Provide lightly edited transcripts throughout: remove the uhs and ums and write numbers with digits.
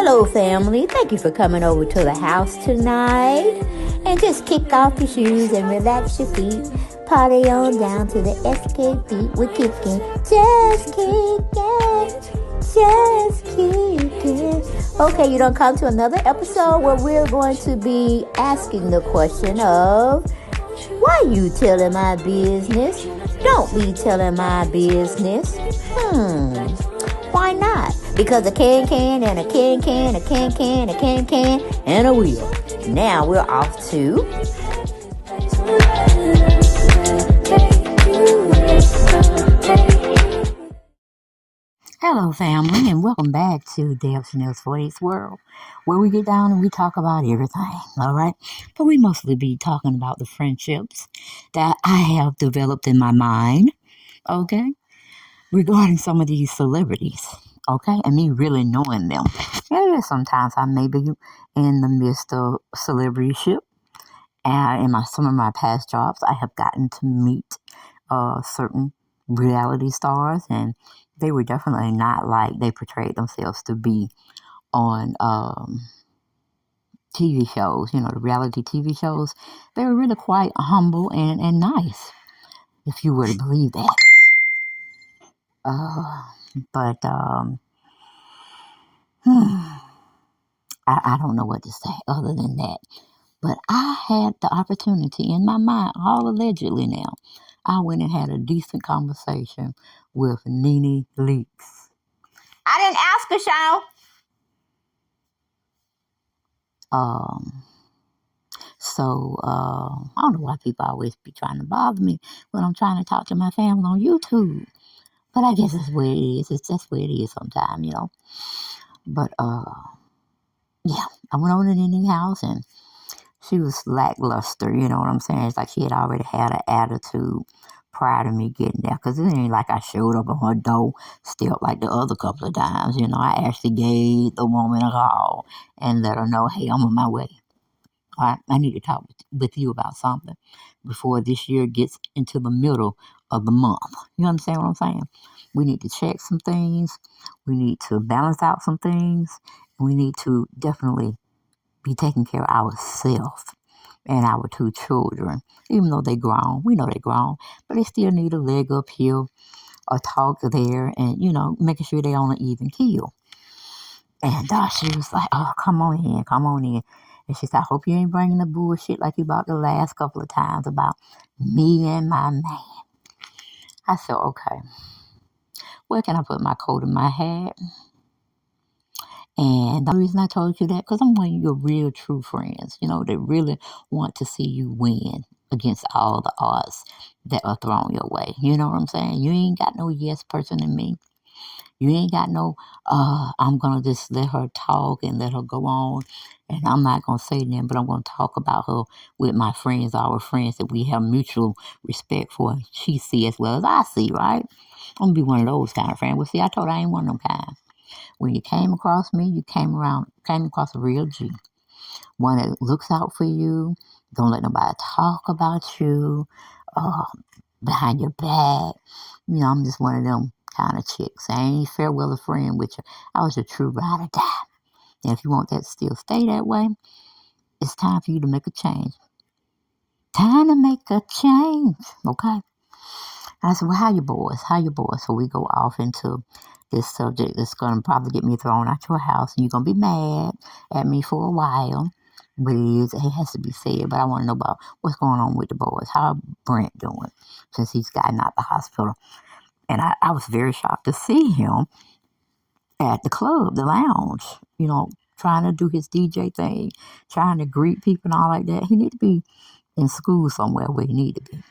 Hello, family. Thank you for coming over to the house tonight. And just kick off your shoes and relax your feet. Party on down to the SK beat. We're kicking, just kicking, just kicking. Okay, you don't come to another episode where we're going to be asking the question of, why you telling my business? Don't be telling my business. Why not? Because a can and a can, a can, and a wheel. Now we're off to... Hello, family, and welcome back to Dale Chanel's 48th World, where we get down and we talk about everything, all right? But we mostly be talking about the friendships that I have developed in my mind, okay? Regarding some of these celebrities, okay? And me really knowing them. Yeah, sometimes I may be in the midst of celebrityship. And in some of my past jobs, I have gotten to meet certain reality stars, and they were definitely not like they portrayed themselves to be on TV shows, the reality TV shows. They were really quite humble and nice, if you were to believe that. But I don't know what to say other than that. But I had the opportunity in my mind, all allegedly now. I went and had a decent conversation with Nene Leakes. I didn't ask her, Sean. I don't know why people always be trying to bother me when I'm trying to talk to my family on YouTube. But I guess that's where it is. It's just where it is sometimes, But, yeah, I went over to Nene's house and she was lackluster, you know what I'm saying? It's like she had already had an attitude prior to me getting there. Because it ain't like I showed up on her door still like the other couple of times. I actually gave the woman a call and let her know, hey, I'm on my way. All right, I need to talk with you about something before this year gets into the middle of the month. You understand what I'm saying? We need to check some things. We need to balance out some things. We need to definitely be taking care of ourselves and our two children. Even though they grown, we know they grown, but they still need a leg up here, a talk there, and making sure they on an even keel. And she was like, "Oh, come on in." And she said, "I hope you ain't bringing the bullshit like you brought the last couple of times about me and my man." I said, "Okay, where can I put my coat and my hat?" And the reason I told you that, because I'm one of your real true friends, that really want to see you win against all the odds that are thrown your way. You know what I'm saying? You ain't got no yes person in me. You ain't got no, I'm going to just let her talk and let her go on. And I'm not going to say nothing, but I'm going to talk about her with my friends, our friends that we have mutual respect for. She see as well as I see, right? I'm going to be one of those kind of friends. Well, see, I told her I ain't one of them kind. When you came across me, you came across a real G. One that looks out for you, don't let nobody talk about you, behind your back. I'm just one of them kind of chicks. I ain't farewell a friend with you. I was a true ride or die. And if you want that to still stay that way, it's time for you to make a change. Time to make a change, okay? I said, well, how you boys? So we go off into this subject that's going to probably get me thrown out your house. And you're going to be mad at me for a while. But it has to be said. But I want to know about what's going on with the boys. How Brent doing since he's gotten out the hospital? And I was very shocked to see him at the club, the lounge, trying to do his DJ thing, trying to greet people and all like that. He need to be in school somewhere where he need to be.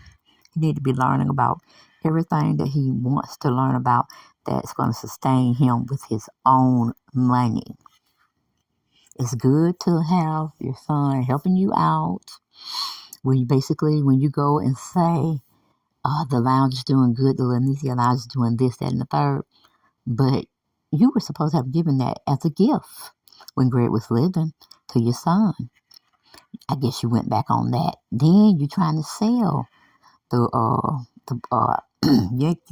He need to be learning about everything that he wants to learn about that's going to sustain him with his own money. It's good to have your son helping you out. When you go and say, the lounge is doing good, the Lanicia lounge is doing this, that, and the third. But you were supposed to have given that as a gift when Greg was living to your son. I guess you went back on that. Then you're trying to sell you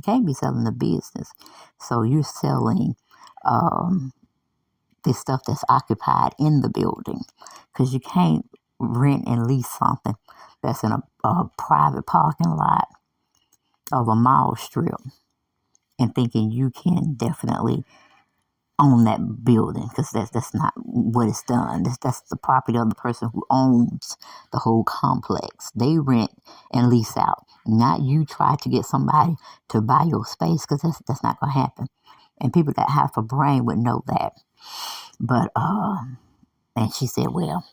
can't be selling the business. So you're selling the stuff that's occupied in the building, because you can't rent and lease something that's in a private parking lot of a mall strip and thinking you can definitely own that building, because that's not what it's done. That's the property of the person who owns the whole complex. They rent and lease out, not you try to get somebody to buy your space, because that's not going to happen. And people that have a brain would know that. But and she said, well,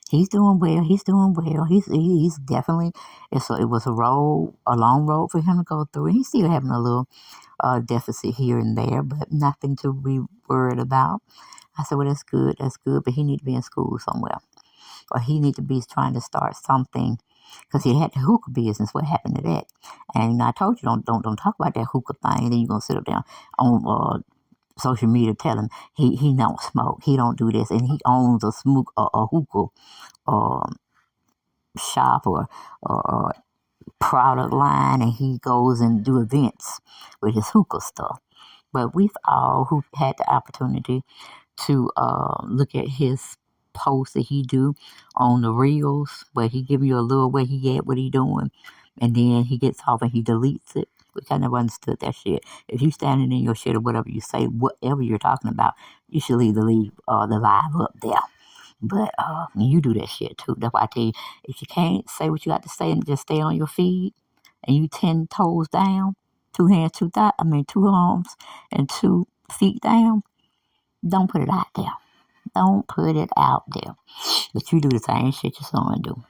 he's doing well. He's doing well. He's definitely. It was a long road for him to go through. He's still having a little deficit here and there, but nothing to be worried about. I said, well, that's good. That's good. But he need to be in school somewhere, or he need to be trying to start something, because he had the hookah business. What happened to that? And I told you, don't talk about that hookah thing. And then you're gonna sit up there on social media tell him he don't smoke, he don't do this, and he owns a hookah shop or product line, and he goes and do events with his hookah stuff. But we've all who had the opportunity to look at his posts that he do on the reels, where he give you a little where he at, what he doing, and then he gets off and he deletes it. Which I never understood that shit. If you standing in your shit or whatever you say, whatever you're talking about, you should leave the live up there. But you do that shit too. That's why I tell you, if you can't say what you got to say and just stay on your feet, and you 10 toes down, 2 arms and 2 feet down, don't put it out there. Don't put it out there. But you do the same shit your son do.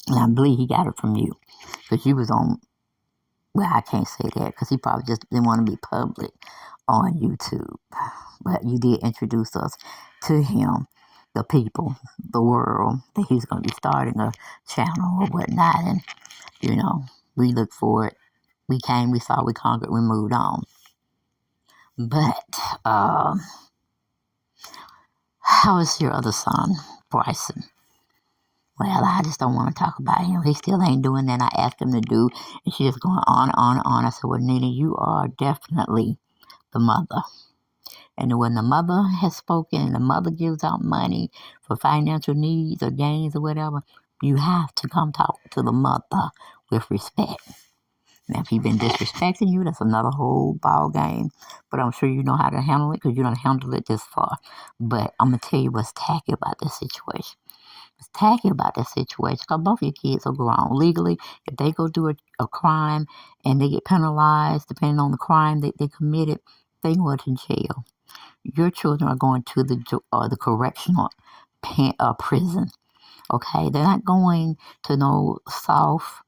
And I believe he got it from you. Because you was on, well, I can't say that because he probably just didn't want to be public on YouTube. But you did introduce us to him, the people, the world, that he's going to be starting a channel or whatnot. And, we look for it. We came, we saw, we conquered, we moved on. But, how is your other son, Bryson? Well, I just don't want to talk about him. He still ain't doing that I asked him to do. And she's just going on and on and on. I said, well, Nene, you are definitely the mother. And when the mother has spoken and the mother gives out money for financial needs or gains or whatever, you have to come talk to the mother with respect. Now, if he's been disrespecting you, that's another whole ball game. But I'm sure you know how to handle it, because you don't handle it this far. But I'm going to tell you what's tacky about this situation. What's tacky about this situation, because both of your kids are grown. Legally, if they go do a crime and they get penalized, depending on the crime that they committed, they go to jail. Your children are going to the correctional prison. Okay, they're not going to no soft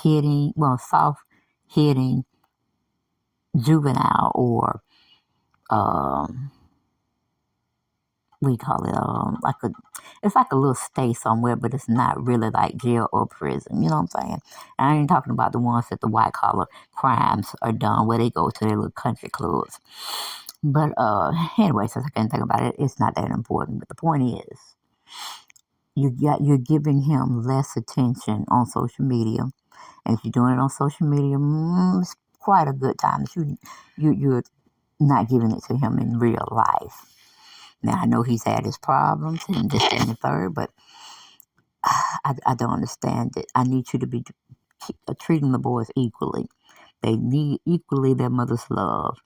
hitting juvenile or we call it it's like a little stay somewhere, but it's not really like jail or prison. You know what I'm saying? And I ain't talking about the ones that the white collar crimes are done, where they go to their little country clubs. But anyway, since I can't think about it, it's not that important. But the point is, you're giving him less attention on social media. And if you're doing it on social media, it's quite a good time that you're not giving it to him in real life. Now, I know he's had his problems and this and the third, but I don't understand it. I need you to be treating the boys equally. They need equally their mother's love.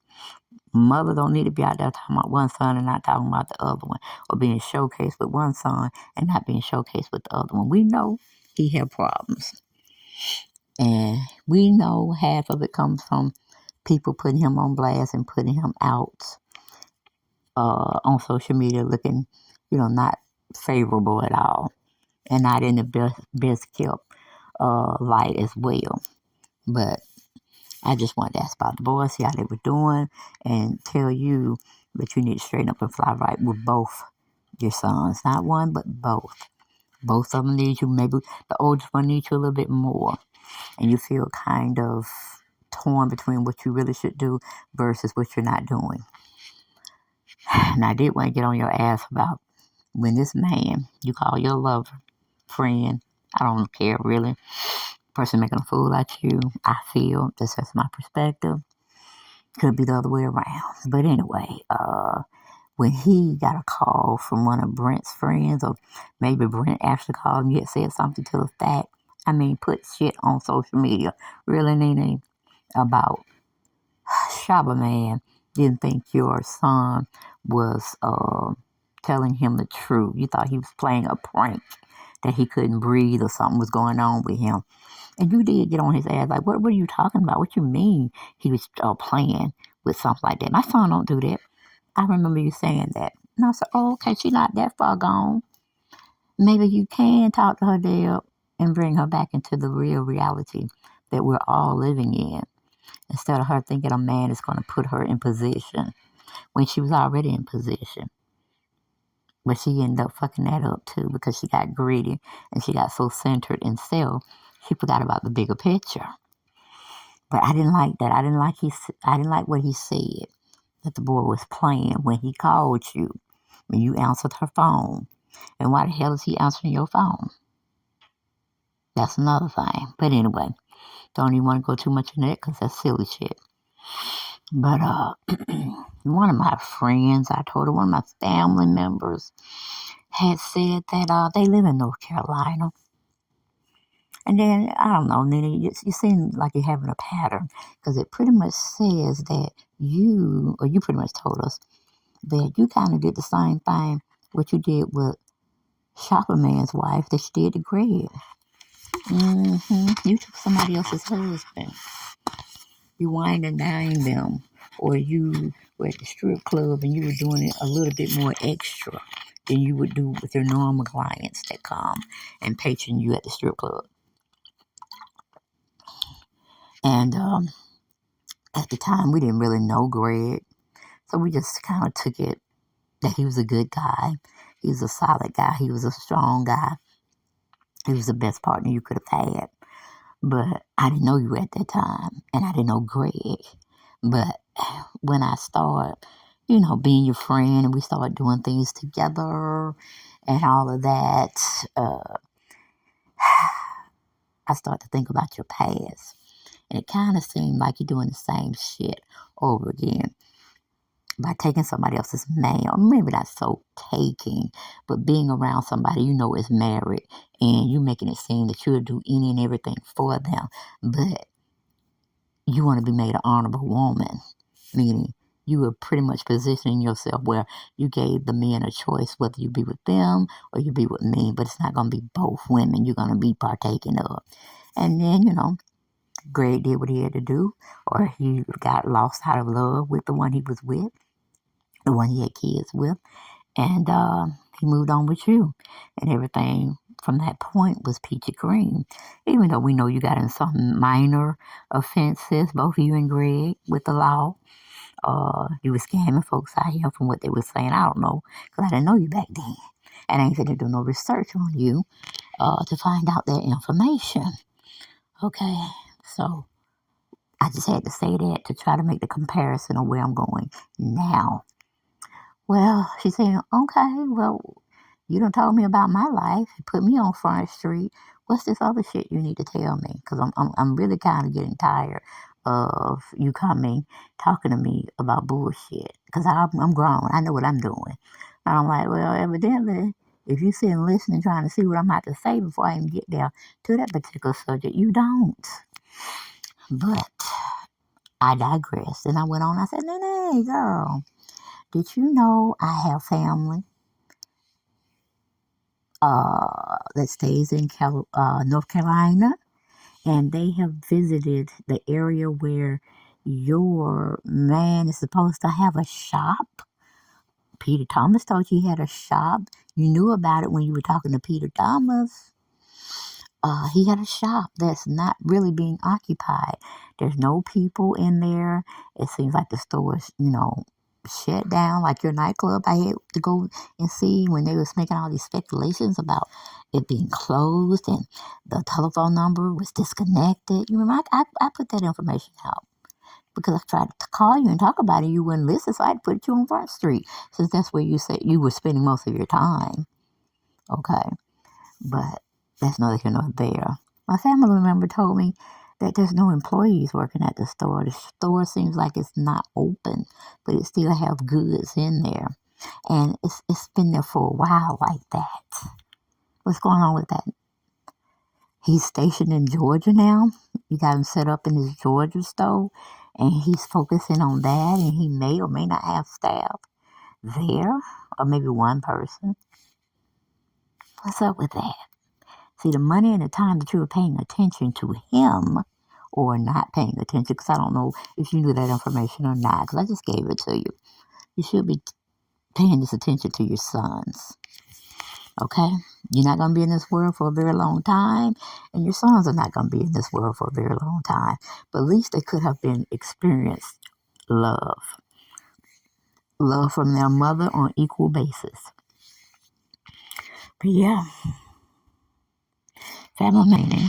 Mother don't need to be out there talking about one son and not talking about the other one, or being showcased with one son and not being showcased with the other one. We know he had problems. And we know half of it comes from people putting him on blast and putting him out on social media looking, not favorable at all, and not in the best kept light as well. But I just wanted to ask about the boys, see how they were doing, and tell you that you need to straighten up and fly right with both your sons. Not one, but both. Both of them need you. Maybe the oldest one needs you a little bit more. And you feel kind of torn between what you really should do versus what you're not doing. And I did want to get on your ass about when this man you call your lover, friend, I don't care really, person making a fool out of you, I feel that's my perspective. Could be the other way around. But anyway, when he got a call from one of Brent's friends, or maybe Brent actually called him, he had said something to the fact, put shit on social media, really, Nene, about Shabba man didn't think your son was telling him the truth. You thought he was playing a prank, that he couldn't breathe or something was going on with him. And you did get on his ass like, what are you talking about? What you mean he was playing with something like that? My son don't do that. I remember you saying that. And I said, oh, okay, she's not that far gone. Maybe you can talk to her dad and bring her back into the real reality that we're all living in, instead of her thinking a man is going to put her in position when she was already in position. But she ended up fucking that up too, because she got greedy and she got so centered in self, she forgot about the bigger picture. But I didn't like that. I didn't like what he said, that the boy was playing when he called you, when you answered her phone. And why the hell is he answering your phone? That's another thing. But anyway, don't even want to go too much into that because that's silly shit. But one of my friends, I told her, one of my family members had said that they live in North Carolina. And then, I don't know, Nene, you seem like you're having a pattern, because it pretty much says that you pretty much told us that you kind of did the same thing, what you did with Shopper Man's wife, that you did to Greg. You took somebody else's husband. You wined and dined them. Or you were at the strip club and you were doing it a little bit more extra than you would do with your normal clients that come and patron you at the strip club. And at the time, we didn't really know Greg. So we just kind of took it that he was a good guy. He was a solid guy. He was a strong guy. He was the best partner you could have had. But I didn't know you at that time. And I didn't know Greg. But when I started, being your friend, and we started doing things together and all of that, I started to think about your past. And it kind of seemed like you're doing the same shit over again by taking somebody else's man. Or maybe not so taking, but being around somebody is married, and you making it seem that you'll do any and everything for them. But you want to be made an honorable woman, meaning you were pretty much positioning yourself where you gave the men a choice whether you be with them or you be with me, but it's not going to be both women you're going to be partaking of. And then, Greg did what he had to do, or he got lost out of love with the one he was with, the one he had kids with, and he moved on with you. And everything from that point was peachy green. Even though we know you got in some minor offenses, both you and Greg, with the law. You were scamming folks out here from what they were saying. I don't know, because I didn't know you back then. And I ain't finna do no research on you to find out that information. Okay, so I just had to say that to try to make the comparison of where I'm going now. Well, she said, okay, well, you done told me about my life. You put me on Front Street. What's this other shit you need to tell me? Because I'm really kind of getting tired of you coming, talking to me about bullshit. Because I'm grown. I know what I'm doing. And I'm like, well, evidently, if you sit and listen and trying to see what I'm about to say before I even get down to that particular subject, you don't. But I digressed. And I went on. I said, Nene, girl, did you know I have family that stays in North Carolina? And they have visited the area where your man is supposed to have a shop. Peter Thomas told you he had a shop. You knew about it when you were talking to Peter Thomas. He had a shop that's not really being occupied. There's no people in there. It seems like the store is, shut down, like your nightclub I had to go and see when they was making all these speculations about it being closed and the telephone number was disconnected. You remember, I put that information out because I tried to call you and talk about it. You wouldn't listen, so I had to put you on Front Street since that's where you said you were spending most of your time. Okay, but that's neither here nor there. My family member told me that there's no employees working at the store. The store seems like it's not open, but it still have goods in there. And it's been there for a while like that. What's going on with that? He's stationed in Georgia now. You got him set up in his Georgia store, and he's focusing on that, and he may or may not have staff there, or maybe one person. What's up with that? See, the money and the time that you were paying attention to him or not paying attention, because I don't know if you knew that information or not, because I just gave it to you. You should be paying this attention to your sons. Okay? You're not going to be in this world for a very long time, and your sons are not going to be in this world for a very long time. But at least they could have been experienced love. Love from their mother on equal basis. But yeah, family meaning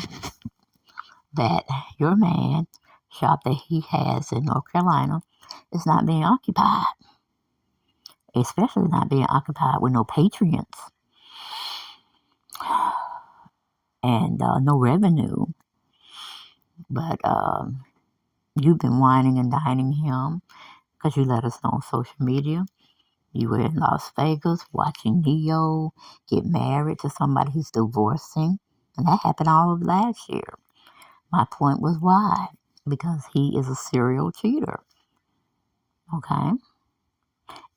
that your man shop that he has in North Carolina is not being occupied, especially not being occupied with no patrons and no revenue. But you've been whining and dining him because you let us know on social media. You were in Las Vegas watching Neo get married to somebody he's divorcing. And that happened all of last year. My point was why? Because he is a serial cheater. Okay?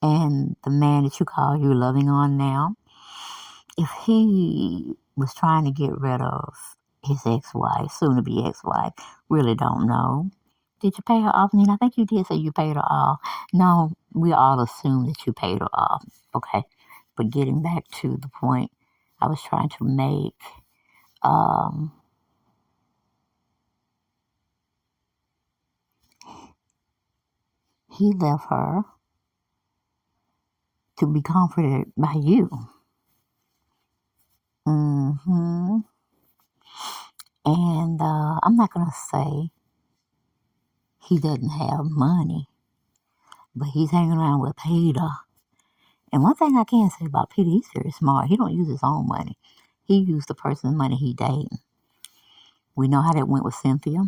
And the man that you call you loving on now, if he was trying to get rid of his ex-wife, soon to be ex-wife, really don't know. Did you pay her off, Nene? I think you did say you paid her off. No, we all assume that you paid her off. Okay. But getting back to the point I was trying to make, um, he left her to be comforted by you. hmm And I'm not going to say he doesn't have money, but he's hanging around with Peter. And one thing I can say about Peter, he's very smart. He don't use his own money. He used the person's money he dated. We know how that went with Cynthia,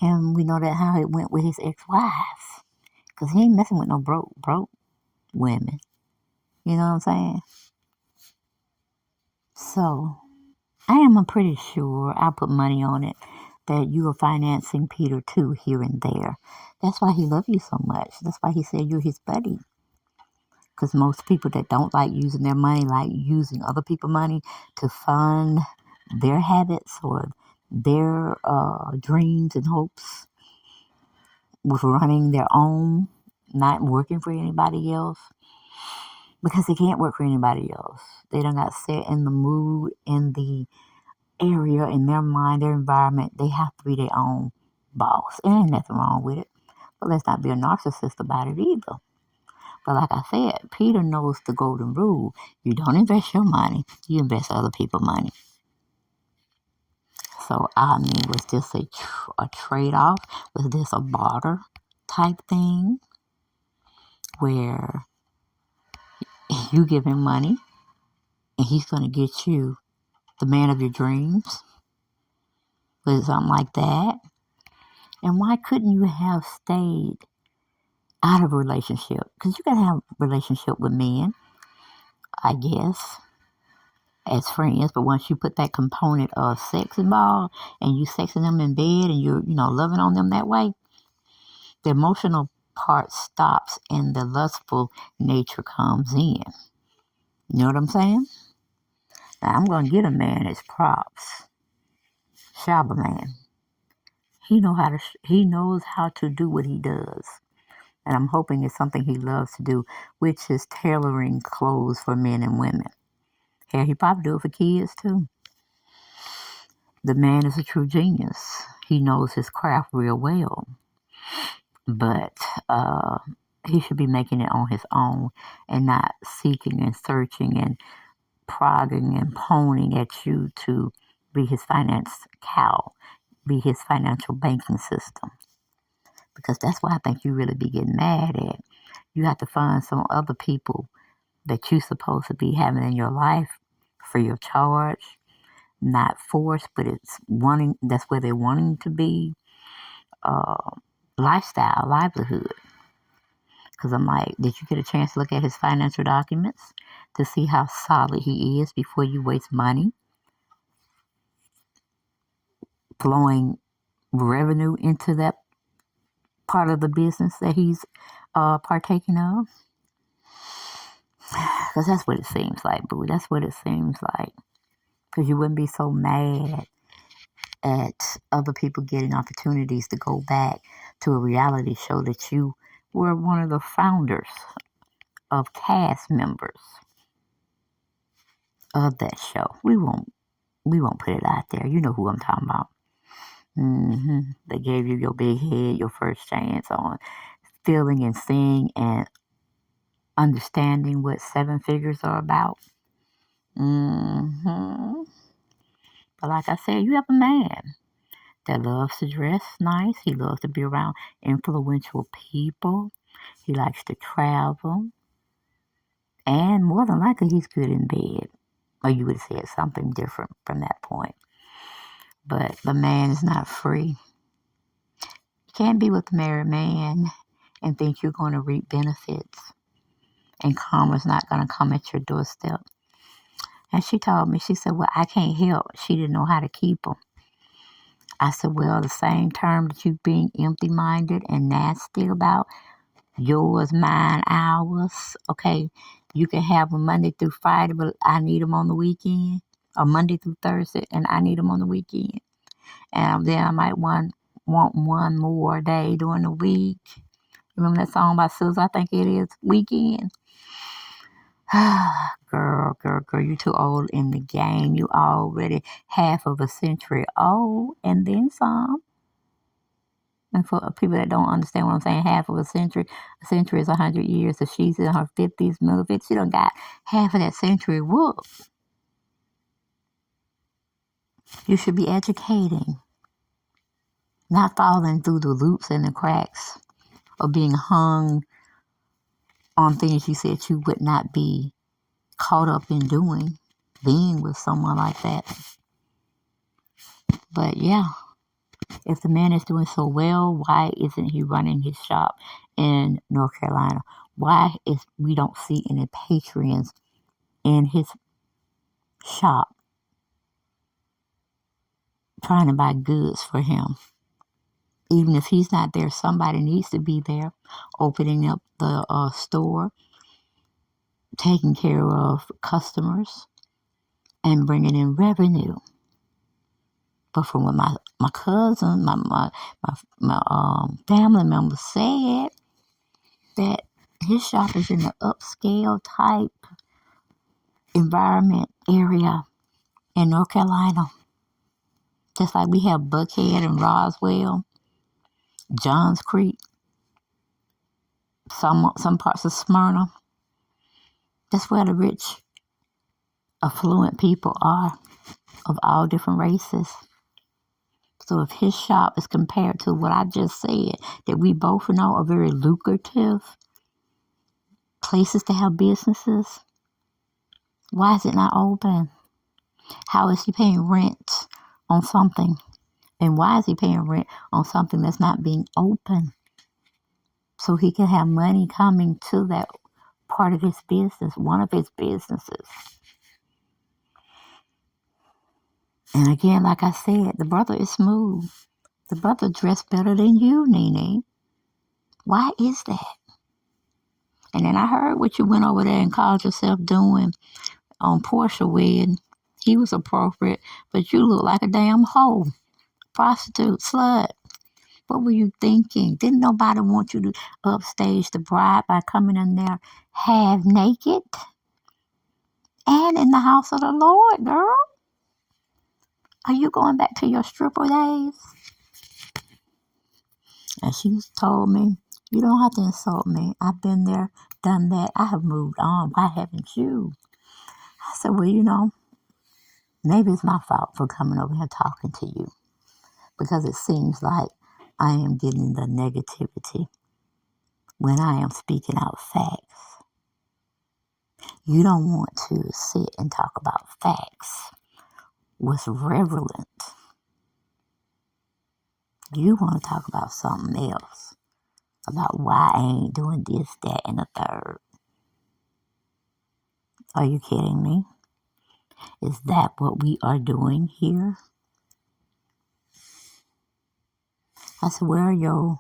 and we know that how it went with his ex-wives. Cause he ain't messing with no broke women. You know what I'm saying? So I am pretty sure, I'll put money on it, that you are financing Peter too here and there. That's why he loves you so much. That's why he said you're his buddy. Because most people that don't like using their money like using other people's money to fund their habits or their dreams and hopes with running their own, not working for anybody else, because they can't work for anybody else. They done got set in the mood, in the area, in their mind, their environment. They have to be their own boss. And ain't nothing wrong with it. But let's not be a narcissist about it either. But like I said, Peter knows the golden rule. You don't invest your money, you invest other people's money. So, I mean, was this a trade off? Was this a barter type thing where you give him money and he's going to get you the man of your dreams? Was it something like that? And why couldn't you have stayed out of a relationship? Because you can have a relationship with men, I guess, as friends, but once you put that component of sex involved and you sexing them in bed and you're, loving on them that way, the emotional part stops and the lustful nature comes in. You know what I'm saying? Now I'm gonna get a man his props. Shabba man. He knows how to do what he does. And I'm hoping it's something he loves to do, which is tailoring clothes for men and women. Hell, he probably do it for kids too. The man is a true genius. He knows his craft real well. But he should be making it on his own and not seeking and searching and prodding and poning at you to be his finance cow, be his financial banking system. Because that's what I think you really be getting mad at. You have to find some other people that you're supposed to be having in your life free of charge, not forced, but it's wanting, that's where they're wanting to be. Uh, Lifestyle, livelihood. Because I'm like, did you get a chance to look at his financial documents to see how solid he is before you waste money flowing revenue into that part of the business that he's partaking of? Because that's what it seems like, boo. That's what it seems like. Because you wouldn't be so mad at other people getting opportunities to go back to a reality show that you were one of the founders of cast members of that show. We won't put it out there. You know who I'm talking about. They gave you your big head, your first chance on feeling and seeing and understanding what seven figures are about. But like I said, you have a man that loves to dress nice. He loves to be around influential people. He likes to travel. And more than likely, he's good in bed. Or you would have said something different from that point. But the man is not free. You can't be with a married man and think you're going to reap benefits. And karma's not going to come at your doorstep. And she told me, she said, well, I can't help. She didn't know how to keep them. I said, well, the same term that you being empty-minded and nasty about, yours, mine, ours, okay, you can have them Monday through Friday, but I need them on the weekend, or Monday through Thursday, and I need them on the weekend. And then I might want one more day during the week. Remember that song by Suze, I think it is, Weekend? Girl, you too old in the game. You already half of a century old, and then some. And for people that don't understand what I'm saying, half of a century is 100 years. If she's in her 50s, middle 50s, she done got half of that century whooped. You should be educating, not falling through the loops and the cracks, or being hung on things you said you would not be caught up in doing, being with someone like that. But yeah, if the man is doing so well, why isn't he running his shop in North Carolina? Why is we don't see any patrons in his shop trying to buy goods for him? Even if he's not there, somebody needs to be there, opening up the store, taking care of customers, and bringing in revenue. But from what my cousin, my family members said, that his shop is in the upscale type environment area in North Carolina. Just like we have Buckhead and Roswell, Johns Creek, some parts of Smyrna. That's where the rich, affluent people are of all different races. So if his shop is compared to what I just said, that we both know are very lucrative places to have businesses, why is it not open? How is he paying rent on something? And why is he paying rent on something that's not being open? So he can have money coming to that part of his business, one of his businesses. And again, like I said, the brother is smooth. The brother dressed better than you, Nene. Why is that? And then I heard what you went over there and called yourself doing on Portia wedding. He was appropriate, but you look like a damn hoe, prostitute, slut. What were you thinking? Didn't nobody want you to upstage the bride by coming in there half naked? And in the house of the Lord, girl. Are you going back to your stripper days? And she told me, you don't have to insult me. I've been there, done that. I have moved on. Why haven't you? I said, well, maybe it's my fault for coming over here talking to you. Because it seems like I am getting the negativity when I am speaking out facts. You don't want to sit and talk about facts. What's relevant. You want to talk about something else. about why I ain't doing this, that, and the third. Are you kidding me? Is that what we are doing here? I said, where are your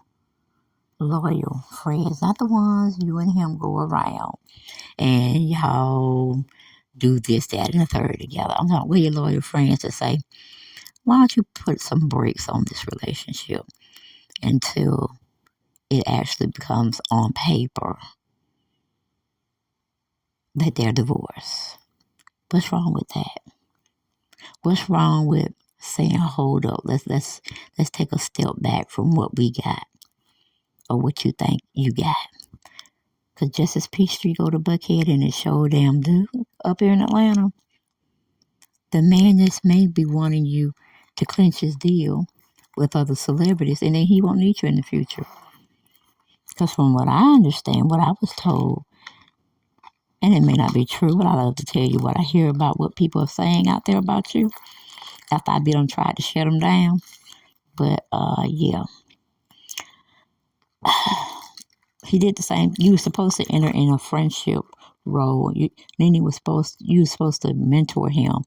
loyal friends? Not the ones you and him go around and y'all do this, that, and the third together. I'm talking, where your loyal friends to say, why don't you put some brakes on this relationship until it actually becomes on paper that they're divorced? What's wrong with that? What's wrong with saying, hold up, let's take a step back from what we got or what you think you got? Because just as Peachtree go to Buckhead and it showed damn dude up here in Atlanta, the man just may be wanting you to clinch his deal with other celebrities, and then he won't need you in the future. Because from what I understand, what I was told, and it may not be true, but I love to tell you what I hear about what people are saying out there about you after I be done tried to shut them down. But yeah, he did the same. You were supposed to enter in a friendship role. Nene was you were supposed to mentor him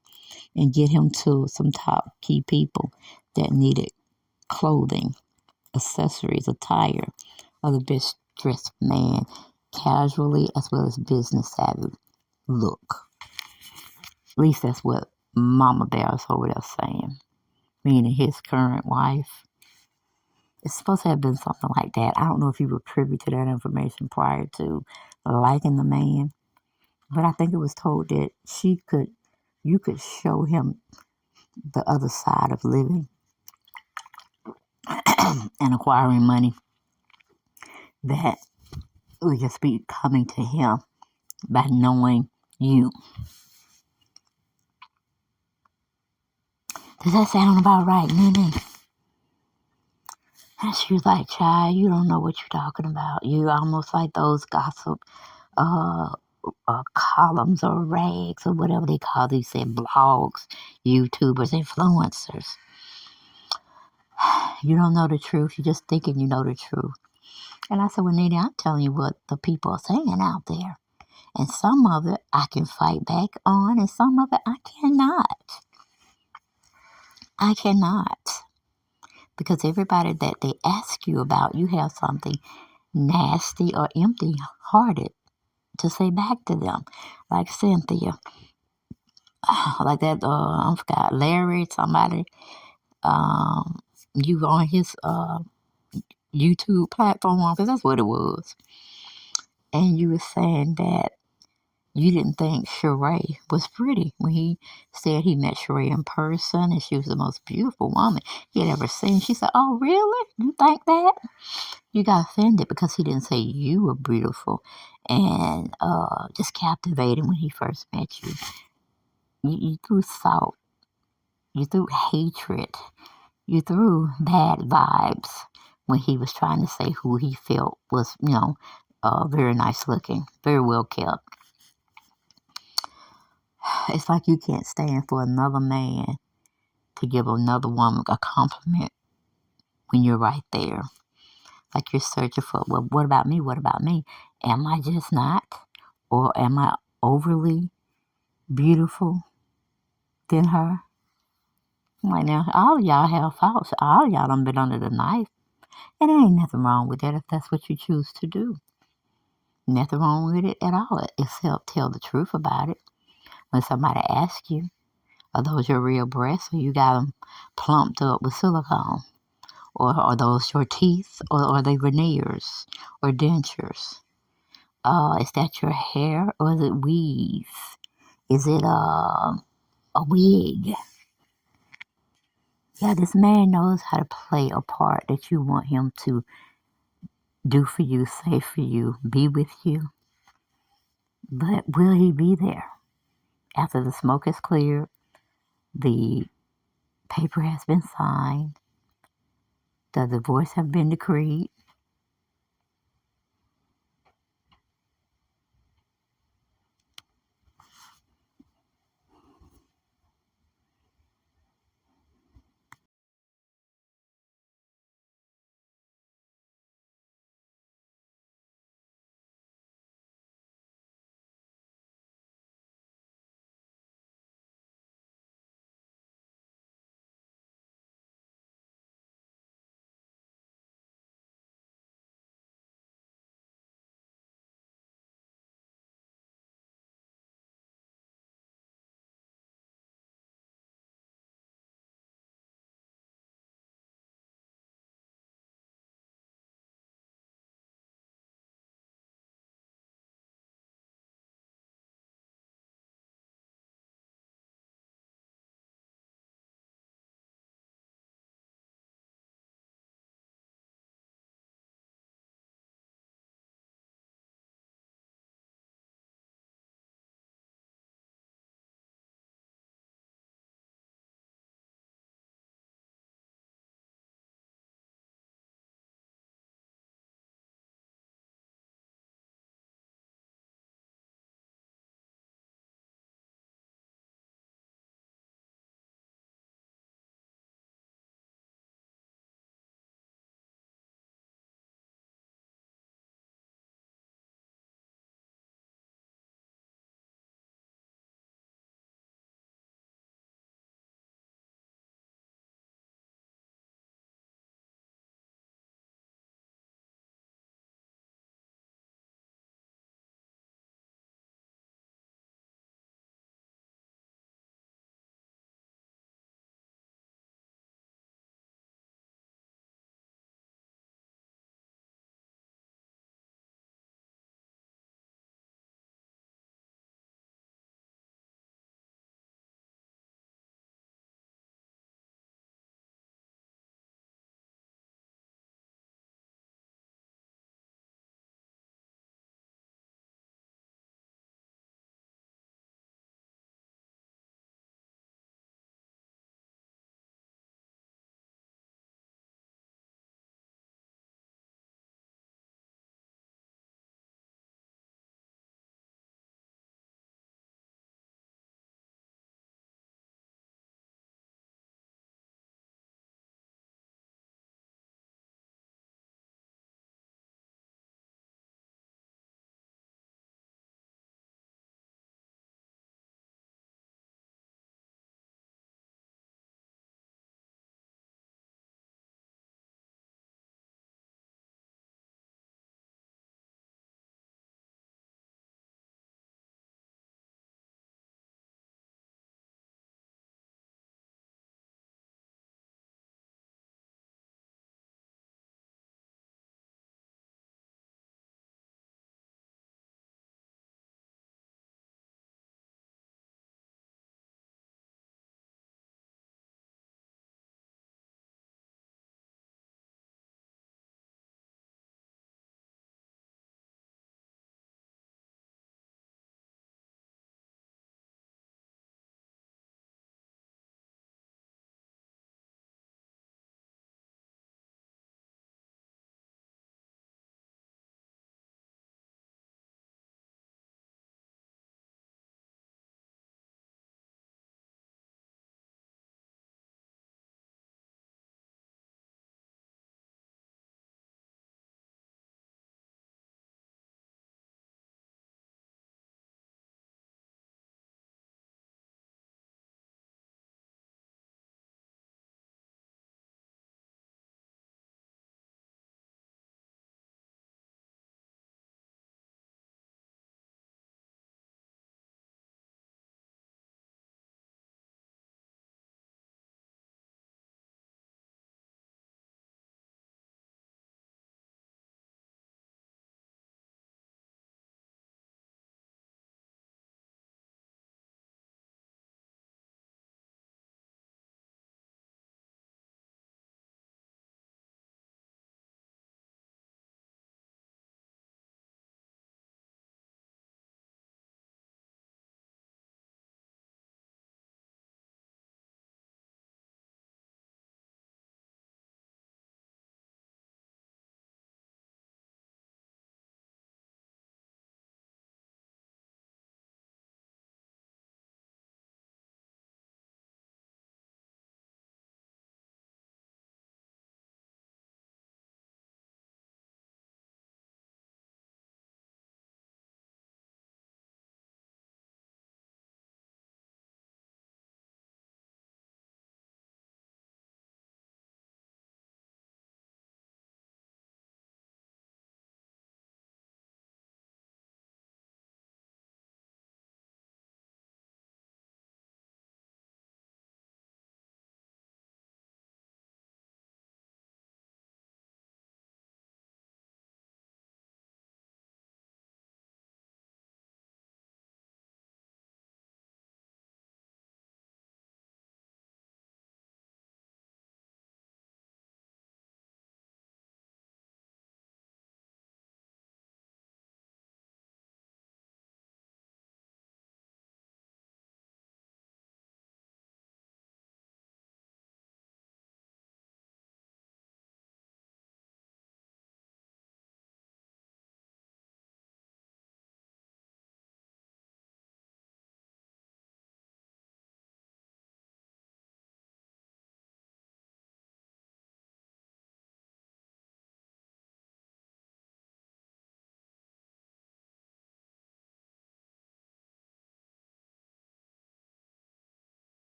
and get him to some top key people that needed clothing, accessories, attire of the best dressed man, casually as well as business savvy look. At least that's what Mama Bear's over there saying. Meaning his current wife. It's supposed to have been something like that. I don't know if you were privy to that information prior to liking the man, but I think it was told that you could show him the other side of living and acquiring money that would just be coming to him by knowing you. Does that sound about right, Nene? And she was like, child, you don't know what you're talking about. You almost like those gossip uh, columns or rags or whatever they call these, say blogs, YouTubers, influencers. You don't know the truth. You're just thinking you know the truth. And I said, well, Nene, I'm telling you what the people are saying out there. And some of it I can fight back on, and some of it I cannot. I cannot. Because everybody that they ask you about, you have something nasty or empty hearted to say back to them. Like Cynthia, like that, I forgot, Larry, somebody, you on his YouTube platform, because that's what it was. And you were saying that you didn't think Sheree was pretty when he said he met Sheree in person and she was the most beautiful woman he had ever seen. She said, oh, really? You think that? You got offended because he didn't say you were beautiful and just captivating when he first met you. You threw salt. You threw hatred. You threw bad vibes when he was trying to say who he felt was, very nice looking, very well kept. It's like you can't stand for another man to give another woman a compliment when you're right there. Like you're searching for, well, what about me? What about me? Am I just not? Or am I overly beautiful than her? Like now, all y'all have faults. All y'all done been under the knife. And there ain't nothing wrong with that if that's what you choose to do. Nothing wrong with it at all, except tell the truth about it. When somebody asks you, are those your real breasts or you got them plumped up with silicone? Or are those your teeth or are they veneers or dentures? Is that your hair or is it weave? Is it a wig? Yeah, this man knows how to play a part that you want him to do for you, say for you, be with you. But will he be there? After the smoke is cleared, the paper has been signed, the divorce has been decreed,